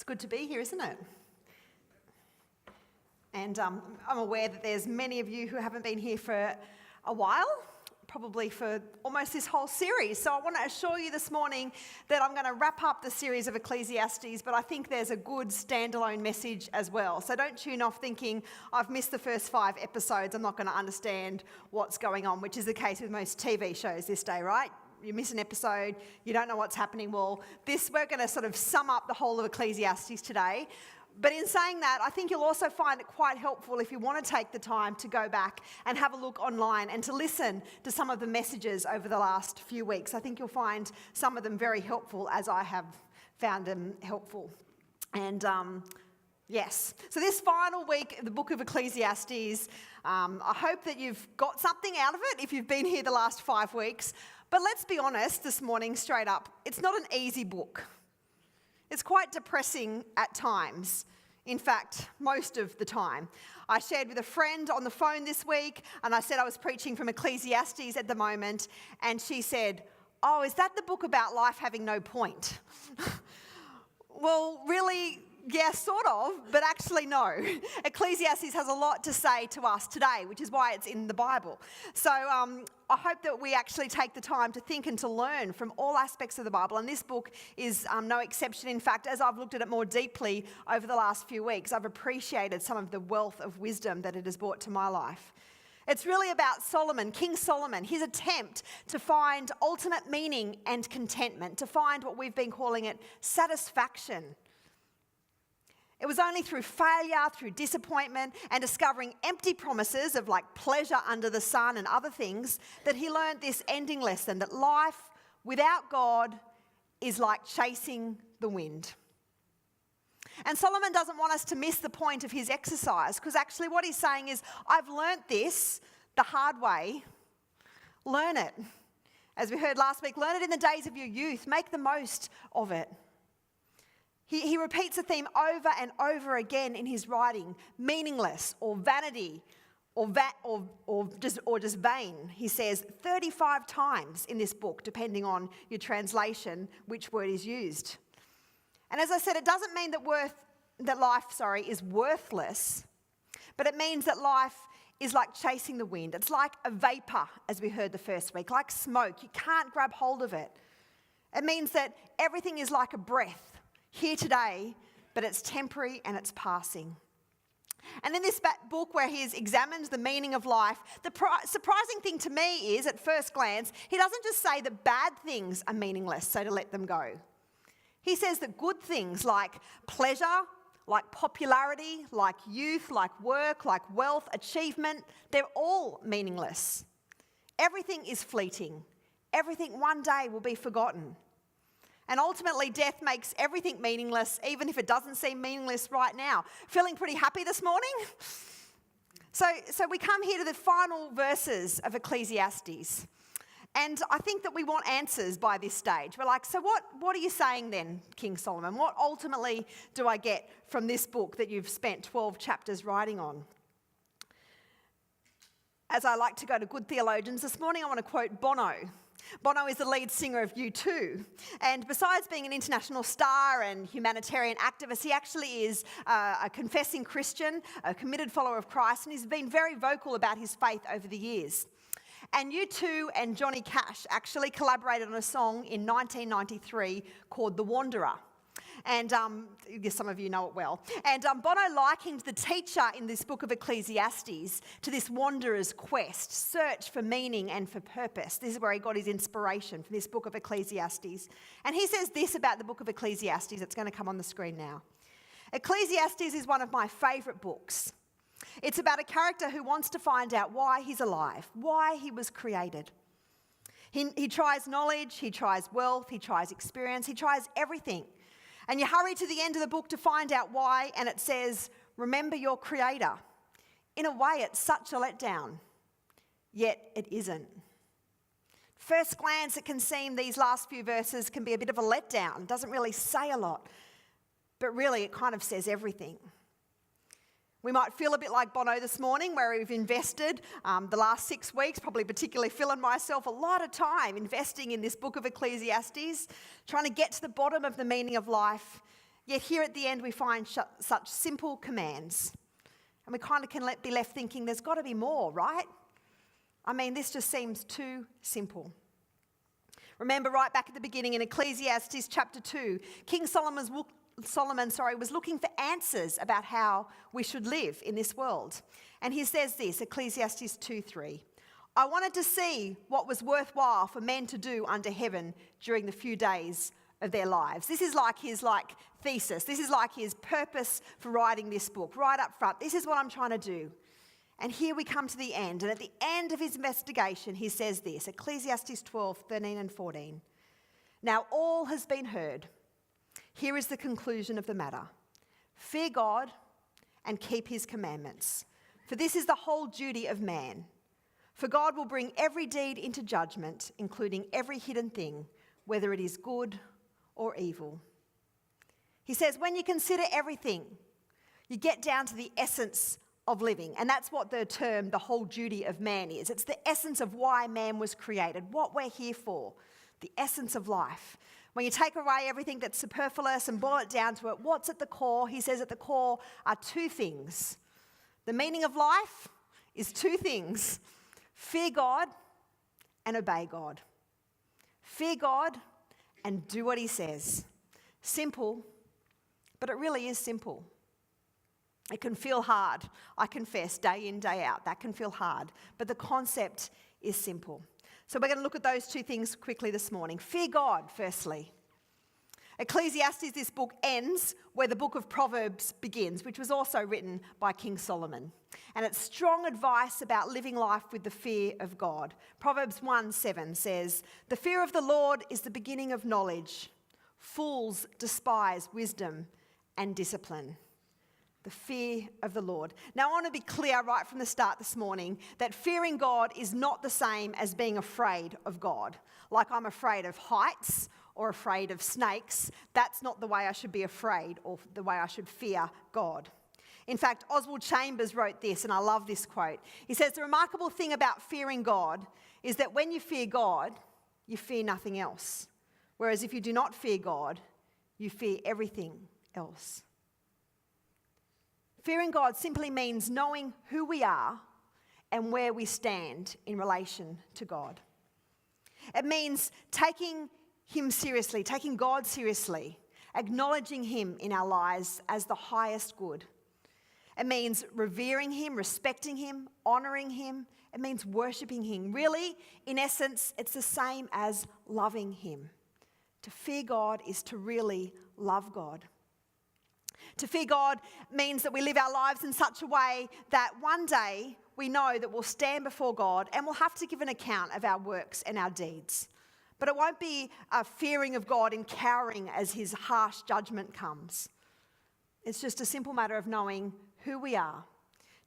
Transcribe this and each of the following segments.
It's good to be here, isn't it? And I'm aware that there's many of you who haven't been here for a while, probably for almost this whole series. So I want to assure you this morning that I'm going to wrap up the series of Ecclesiastes, but I think there's a good standalone message as well. So don't tune off thinking, I've missed the first 5 episodes, I'm not going to understand what's going on, which is the case with most TV shows this day, right? You miss an episode, you don't know what's happening. Well, we're going to sort of sum up the whole of Ecclesiastes today. But in saying that, I think you'll also find it quite helpful if you want to take the time to go back and have a look online and to listen to some of the messages over the last few weeks. I think you'll find some of them very helpful, as I have found them helpful. And yes, so this final week, the book of Ecclesiastes, I hope that you've got something out of it if you've been here the last 5 weeks. But let's be honest this morning, straight up, it's not an easy book. It's quite depressing at times. In fact, most of the time. I shared with a friend on the phone this week, and I said I was preaching from Ecclesiastes at the moment, and she said, "Oh, is that the book about life having no point?" Well, really, yeah, sort of, but actually no. Ecclesiastes has a lot to say to us today, which is why it's in the Bible. So I hope that we actually take the time to think and to learn from all aspects of the Bible, and this book is no exception. In fact, as I've looked at it more deeply over the last few weeks, I've appreciated some of the wealth of wisdom that it has brought to my life. It's really about Solomon, King Solomon, his attempt to find ultimate meaning and contentment, to find what we've been calling it satisfaction. It was only through failure, through disappointment, and discovering empty promises of like pleasure under the sun and other things that he learned this ending lesson, that life without God is like chasing the wind. And Solomon doesn't want us to miss the point of his exercise, because actually what he's saying is, I've learnt this the hard way. Learn it. As we heard last week, learn it in the days of your youth. Make the most of it. He repeats a theme over and over again in his writing: meaningless, or vanity, or just vain. He says 35 times in this book, depending on your translation, which word is used. And as I said, it doesn't mean that life is worthless, but it means that life is like chasing the wind. It's like a vapor, as we heard the first week, like smoke. You can't grab hold of it. It means that everything is like a breath, here today, but it's temporary and it's passing. And in this book where he has examined the meaning of life, the surprising thing to me is, at first glance, he doesn't just say that bad things are meaningless, so to let them go. He says that good things like pleasure, like popularity, like youth, like work, like wealth, achievement, they're all meaningless. Everything is fleeting. Everything one day will be forgotten. And ultimately, death makes everything meaningless, even if it doesn't seem meaningless right now. Feeling pretty happy this morning? So we come here to the final verses of Ecclesiastes. And I think that we want answers by this stage. We're like, so what are you saying then, King Solomon? What ultimately do I get from this book that you've spent 12 chapters writing on? As I like to go to good theologians, this morning I want to quote Bono. Bono is the lead singer of U2, and besides being an international star and humanitarian activist, he actually is a confessing Christian, a committed follower of Christ, and he's been very vocal about his faith over the years. And U2 and Johnny Cash actually collaborated on a song in 1993 called The Wanderer. And some of you know it well. And Bono likened the teacher in this book of Ecclesiastes to this wanderer's quest, search for meaning and for purpose. This is where he got his inspiration from this book of Ecclesiastes. And he says this about the book of Ecclesiastes. It's going to come on the screen now. Ecclesiastes is one of my favourite books. It's about a character who wants to find out why he's alive, why he was created. He tries knowledge, he tries wealth, he tries experience, he tries everything. And you hurry to the end of the book to find out why, and it says, remember your creator. In a way, it's such a letdown, yet it isn't. First glance, it can seem these last few verses can be a bit of a letdown. It doesn't really say a lot, but really it kind of says everything. We might feel a bit like Bono this morning, where we've invested the last 6 weeks, probably particularly Phil and myself, a lot of time investing in this book of Ecclesiastes, trying to get to the bottom of the meaning of life. Yet here at the end we find such simple commands. And we kind of can be left thinking there's got to be more, right? I mean, this just seems too simple. Remember right back at the beginning in Ecclesiastes chapter 2, King Solomon was looking for answers about how we should live in this world. And he says this, Ecclesiastes 2:3. I wanted to see what was worthwhile for men to do under heaven during the few days of their lives. This is like his thesis. This is like his purpose for writing this book, right up front. This is what I'm trying to do. And here we come to the end. And at the end of his investigation, he says this, Ecclesiastes 12:13 and 14. Now all has been heard. Here is the conclusion of the matter. Fear God and keep his commandments, for this is the whole duty of man. For God will bring every deed into judgment, including every hidden thing, whether it is good or evil. He says, when you consider everything, you get down to the essence of living. And that's what the term, the whole duty of man is. It's the essence of why man was created, what we're here for, the essence of life. When you take away everything that's superfluous and boil it down to it, what's at the core? He says at the core are two things. The meaning of life is two things. Fear God and obey God. Fear God and do what he says. Simple, but it really is simple. It can feel hard, I confess, day in, day out. That can feel hard, but the concept is simple. So we're going to look at those two things quickly this morning. Fear God, firstly. Ecclesiastes, this book ends where the book of Proverbs begins, which was also written by King Solomon. And it's strong advice about living life with the fear of God. Proverbs 1:7 says, the fear of the Lord is the beginning of knowledge. Fools despise wisdom and discipline. The fear of the Lord. Now, I want to be clear right from the start this morning that fearing God is not the same as being afraid of God. Like I'm afraid of heights or afraid of snakes. That's not the way I should be afraid or the way I should fear God. In fact, Oswald Chambers wrote this, and I love this quote. He says, the remarkable thing about fearing God is that when you fear God, you fear nothing else. Whereas if you do not fear God, you fear everything else. Fearing God simply means knowing who we are and where we stand in relation to God. It means taking him seriously, taking God seriously, acknowledging him in our lives as the highest good. It means revering him, respecting him, honouring him. It means worshipping him. Really, in essence, it's the same as loving him. To fear God is to really love God. To fear God means that we live our lives in such a way that one day we know that we'll stand before God and we'll have to give an account of our works and our deeds. But it won't be a fearing of God and cowering as his harsh judgment comes. It's just a simple matter of knowing who we are,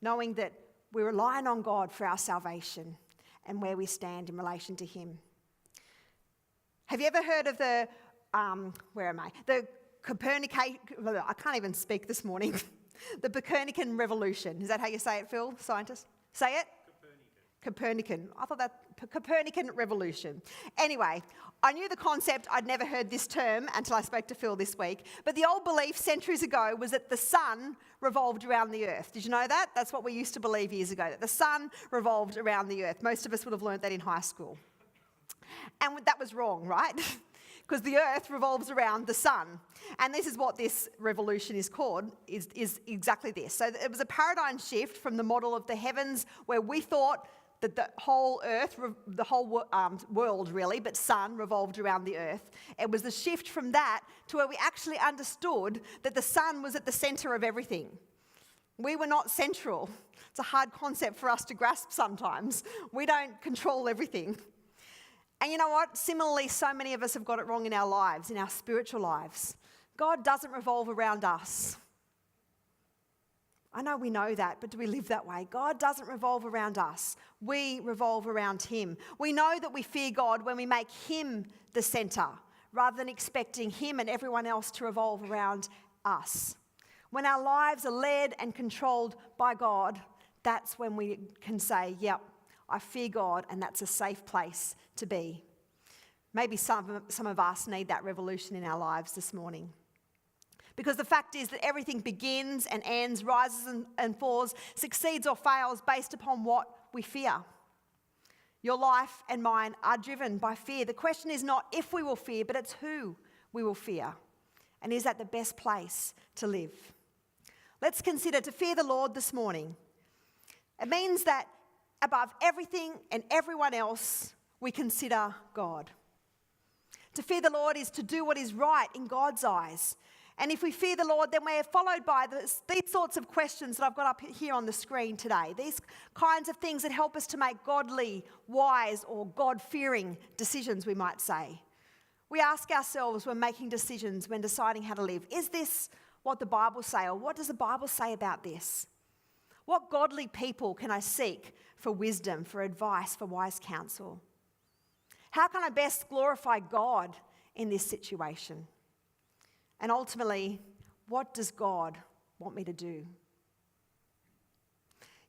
knowing that we're relying on God for our salvation and where we stand in relation to him. Have you ever heard of the Copernican, I can't even speak this morning. The Copernican revolution. Is that how you say it, Phil, scientist? Say it? Copernican. I thought that Copernican revolution. Anyway, I knew the concept. I'd never heard this term until I spoke to Phil this week. But the old belief centuries ago was that the sun revolved around the earth. Did you know that? That's what we used to believe years ago, that the sun revolved around the earth. Most of us would have learnt that in high school. And that was wrong, right? Because the earth revolves around the sun. And this is what this revolution is called, is exactly this. So it was a paradigm shift from the model of the heavens where we thought that the whole earth, the whole world really, but sun revolved around the earth. It was the shift from that to where we actually understood that the sun was at the centre of everything. We were not central. It's a hard concept for us to grasp sometimes. We don't control everything. And you know what? Similarly, so many of us have got it wrong in our lives, in our spiritual lives. God doesn't revolve around us. I know we know that, but do we live that way? God doesn't revolve around us. We revolve around him. We know that we fear God when we make him the centre, rather than expecting him and everyone else to revolve around us. When our lives are led and controlled by God, that's when we can say, yep, I fear God, and that's a safe place to be. Maybe some of us need that revolution in our lives this morning. Because the fact is that everything begins and ends, rises and falls, succeeds or fails based upon what we fear. Your life and mine are driven by fear. The question is not if we will fear, but it's who we will fear. And is that the best place to live? Let's consider to fear the Lord this morning. It means that above everything and everyone else, we consider God. To fear the Lord is to do what is right in God's eyes. And if we fear the Lord, then we're followed by these sorts of questions that I've got up here on the screen today. These kinds of things that help us to make godly, wise, or God-fearing decisions, we might say. We ask ourselves when making decisions, when deciding how to live, is this what the Bible says, or what does the Bible say about this? What godly people can I seek for wisdom, for advice, for wise counsel? How can I best glorify God in this situation? And ultimately, what does God want me to do?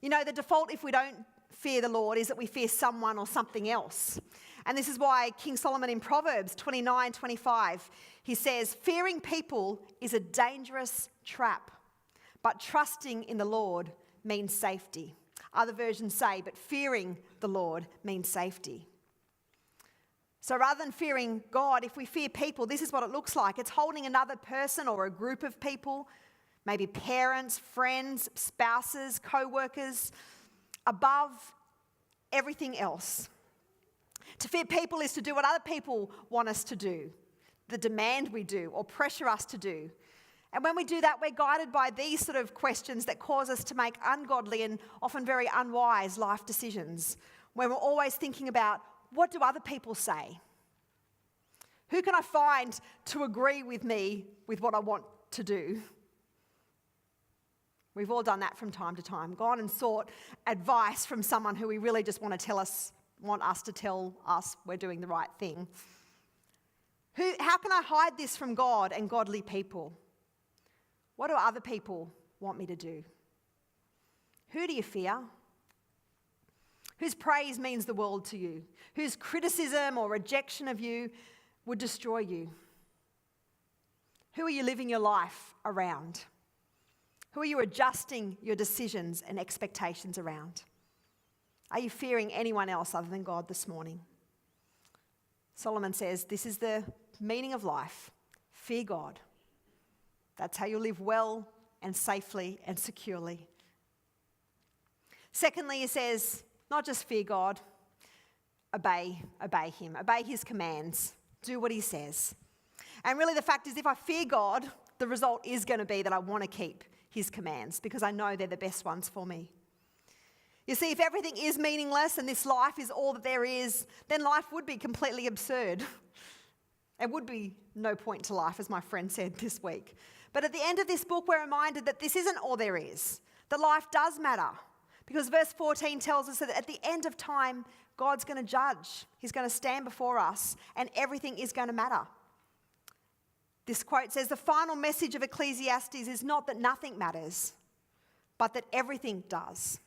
You know, the default if we don't fear the Lord is that we fear someone or something else. And this is why King Solomon in Proverbs 29:25, he says, fearing people is a dangerous trap, but trusting in the Lord means safety. Other versions say, but fearing the Lord means safety. So rather than fearing God, if we fear people, this is what it looks like. It's holding another person or a group of people, maybe parents, friends, spouses, co-workers, above everything else. To fear people is to do what other people want us to do, the demand we do or pressure us to do. And when we do that, we're guided by these sort of questions that cause us to make ungodly and often very unwise life decisions, when we're always thinking about, what do other people say? Who can I find to agree with me with what I want to do? We've all done that from time to time, gone and sought advice from someone who we really just want us to tell us we're doing the right thing. How can I hide this from God and godly people? What do other people want me to do? Who do you fear? Whose praise means the world to you? Whose criticism or rejection of you would destroy you? Who are you living your life around? Who are you adjusting your decisions and expectations around? Are you fearing anyone else other than God this morning? Solomon says this is the meaning of life. Fear God. That's how you'll live well and safely and securely. Secondly, he says, not just fear God, obey him, obey his commands, do what he says. And really the fact is if I fear God, the result is going to be that I want to keep his commands because I know they're the best ones for me. You see, if everything is meaningless and this life is all that there is, then life would be completely absurd. There would be no point to life, as my friend said this week. But at the end of this book, we're reminded that this isn't all there is, that life does matter. Because verse 14 tells us that at the end of time, God's going to judge. He's going to stand before us and everything is going to matter. This quote says, the final message of Ecclesiastes is not that nothing matters, but that everything does.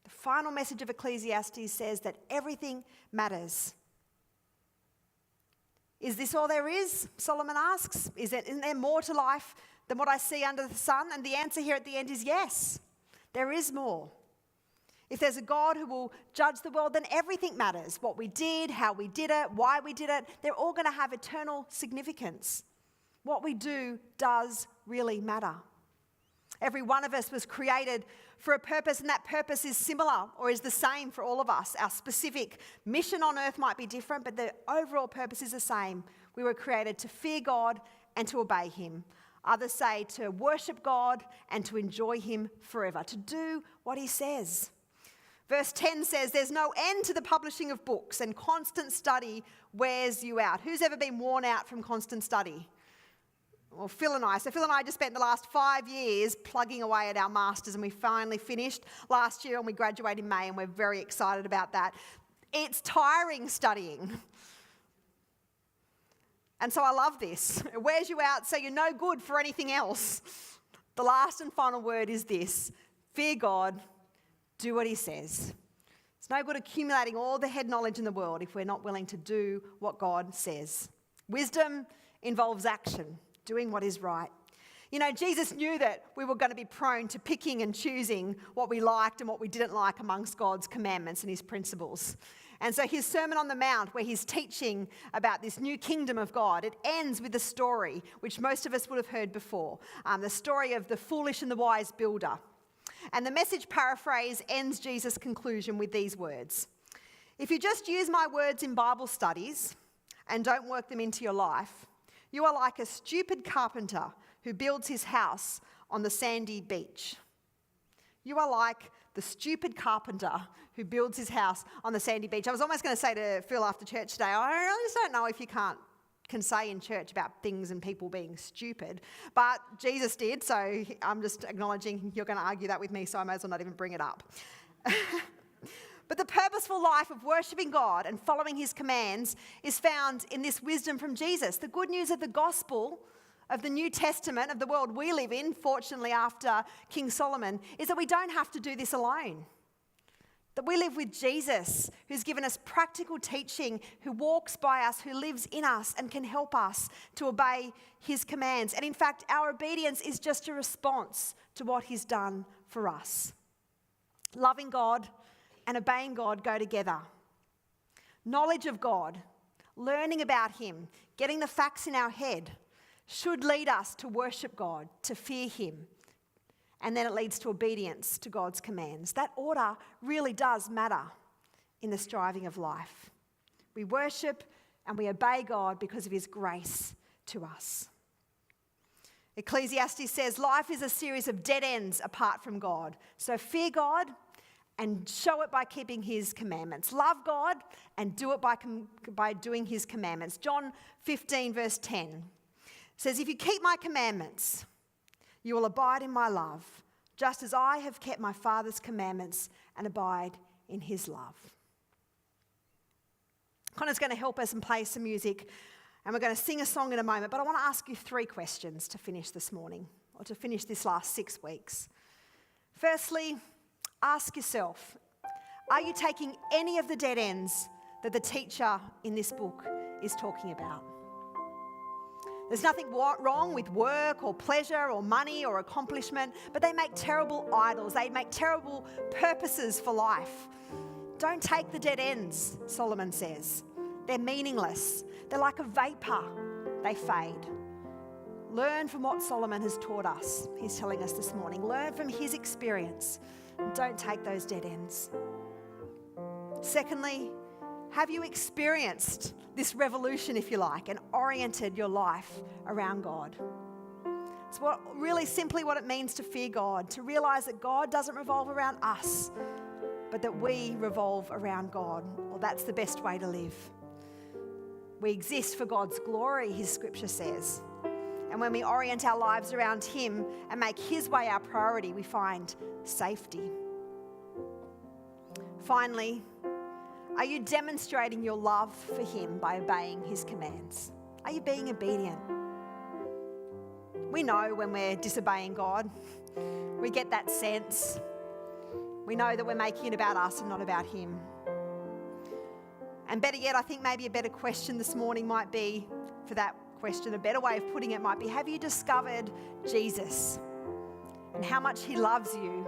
The final message of Ecclesiastes says that everything matters. Is this all there is? Solomon asks. Isn't there more to life than what I see under the sun? And the answer here at the end is yes. There is more. If there's a God who will judge the world, then everything matters. What we did, how we did it, why we did it, they're all going to have eternal significance. What we do does really matter. Every one of us was created for a purpose, and that purpose is similar or is the same for all of us. Our specific mission on earth might be different, but the overall purpose is the same. We were created to fear God and to obey him. Others say to worship God and to enjoy him forever, to do what he says. Verse 10 says, there's no end to the publishing of books and constant study wears you out. Who's ever been worn out from constant study? Well, Phil and I just spent the last 5 years plugging away at our masters, and we finally finished last year and we graduated in May, and we're very excited about that. It's tiring studying. And so I love this. It wears you out so you're no good for anything else. The last and final word is this: fear God, do what he says. It's no good accumulating all the head knowledge in the world if we're not willing to do what God says. Wisdom involves action, doing what is right. You know, Jesus knew that we were going to be prone to picking and choosing what we liked and what we didn't like amongst God's commandments and his principles. And so his Sermon on the Mount, where he's teaching about this new kingdom of God, it ends with a story which most of us would have heard before, the story of the foolish and the wise builder. And the Message paraphrase ends Jesus' conclusion with these words: "If you just use my words in Bible studies and don't work them into your life, you are like a stupid carpenter who builds his house on the sandy beach." You are like the stupid carpenter who builds his house on the sandy beach. I was almost going to say to Phil after church today, I just don't know if you can say in church about things and people being stupid. But Jesus did, so I'm just acknowledging you're going to argue that with me, so I may as well not even bring it up. But the purposeful life of worshipping God and following his commands is found in this wisdom from Jesus. The good news of the gospel of the New Testament, of the world we live in, fortunately after King Solomon, is that we don't have to do this alone. That we live with Jesus, who's given us practical teaching, who walks by us, who lives in us and can help us to obey his commands. And in fact, our obedience is just a response to what he's done for us. Loving God and obeying God go together. Knowledge of God, learning about him, getting the facts in our head should lead us to worship God, to fear him. And then it leads to obedience to God's commands. That order really does matter in the striving of life. We worship and we obey God because of his grace to us. Ecclesiastes says, life is a series of dead ends apart from God. So fear God and show it by keeping his commandments. Love God and do it by doing his commandments. John 15 verse 10 says, if you keep my commandments, you will abide in my love, just as I have kept my Father's commandments and abide in his love. Connor's going to help us and play some music, and we're going to sing a song in a moment, but I want to ask you 3 questions to finish this morning, or to finish this last 6 weeks. Firstly, ask yourself, are you taking any of the dead ends that the teacher in this book is talking about? There's nothing wrong with work or pleasure or money or accomplishment, but they make terrible idols. They make terrible purposes for life. Don't take the dead ends, Solomon says. They're meaningless. They're like a vapor. They fade. Learn from what Solomon has taught us. He's telling us this morning. Learn from his experience. Don't take those dead ends. Secondly, have you experienced this revolution, if you like, and oriented your life around God? It's really simply what it means to fear God, to realize that God doesn't revolve around us, but that we revolve around God. Well, that's the best way to live. We exist for God's glory, his scripture says. And when we orient our lives around him and make his way our priority, we find safety. Finally, are you demonstrating your love for him by obeying his commands? Are you being obedient? We know when we're disobeying God. We get that sense. We know that we're making it about us and not about him. And better yet, I think maybe a better question this morning might be, for that question, a better way of putting it might be, have you discovered Jesus and how much he loves you?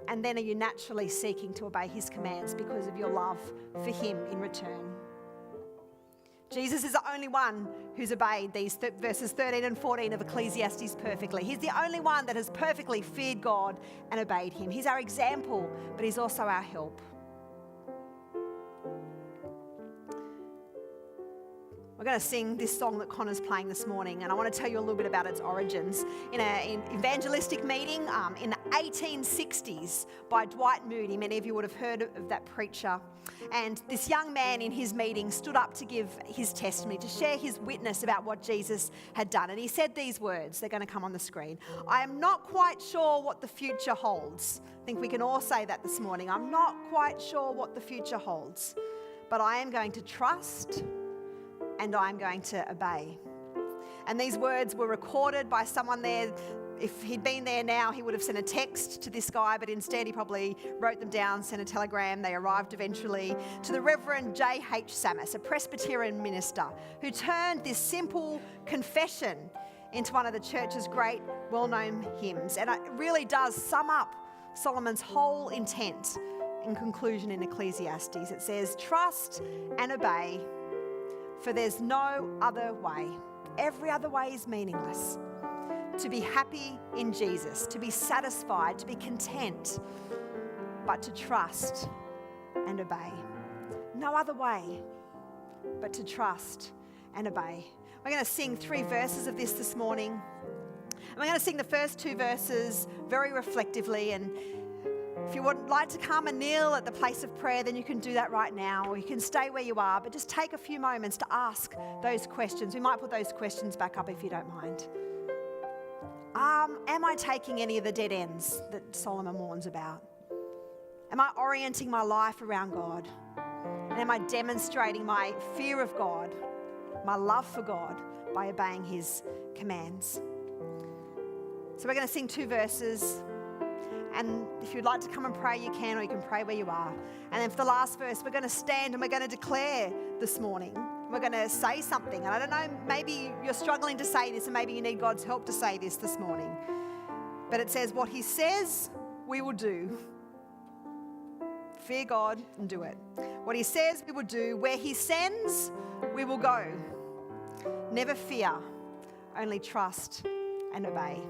And then are you naturally seeking to obey his commands because of your love for him in return? Jesus is the only one who's obeyed these verses 13 and 14 of Ecclesiastes perfectly. He's the only one that has perfectly feared God and obeyed him. He's our example, but he's also our help. We're going to sing this song that Connor's playing this morning, and I want to tell you a little bit about its origins. In an evangelistic meeting in the 1860s by Dwight Moody, many of you would have heard of that preacher, and this young man in his meeting stood up to give his testimony, to share his witness about what Jesus had done, and he said these words. They're going to come on the screen. I am not quite sure what the future holds. I think we can all say that this morning. I'm not quite sure what the future holds, but I am going to trust and I'm going to obey. And these words were recorded by someone there. If he'd been there now, he would have sent a text to this guy, but instead he probably wrote them down, sent a telegram. They arrived eventually to the Reverend J.H. Sammis, a Presbyterian minister, who turned this simple confession into one of the church's great well-known hymns. And it really does sum up Solomon's whole intent in conclusion in Ecclesiastes. It says, trust and obey, for there's no other way. Every other way is meaningless. To be happy in Jesus, to be satisfied, to be content, but to trust and obey. No other way but to trust and obey. We're going to sing 3 verses of this morning. And we're going to sing the first 2 verses very reflectively. And if you would like to come and kneel at the place of prayer, then you can do that right now, or you can stay where you are, but just take a few moments to ask those questions. We might put those questions back up if you don't mind. Am I taking any of the dead ends that Solomon warns about? Am I orienting my life around God? And am I demonstrating my fear of God, my love for God, by obeying his commands? So we're going to sing 2 verses. And if you'd like to come and pray, you can, or you can pray where you are. And then for the last verse, we're going to stand and we're going to declare this morning. We're going to say something. And I don't know, maybe you're struggling to say this, and maybe you need God's help to say this morning. But it says, what he says, we will do. Fear God and do it. What he says, we will do. Where he sends, we will go. Never fear, only trust and obey.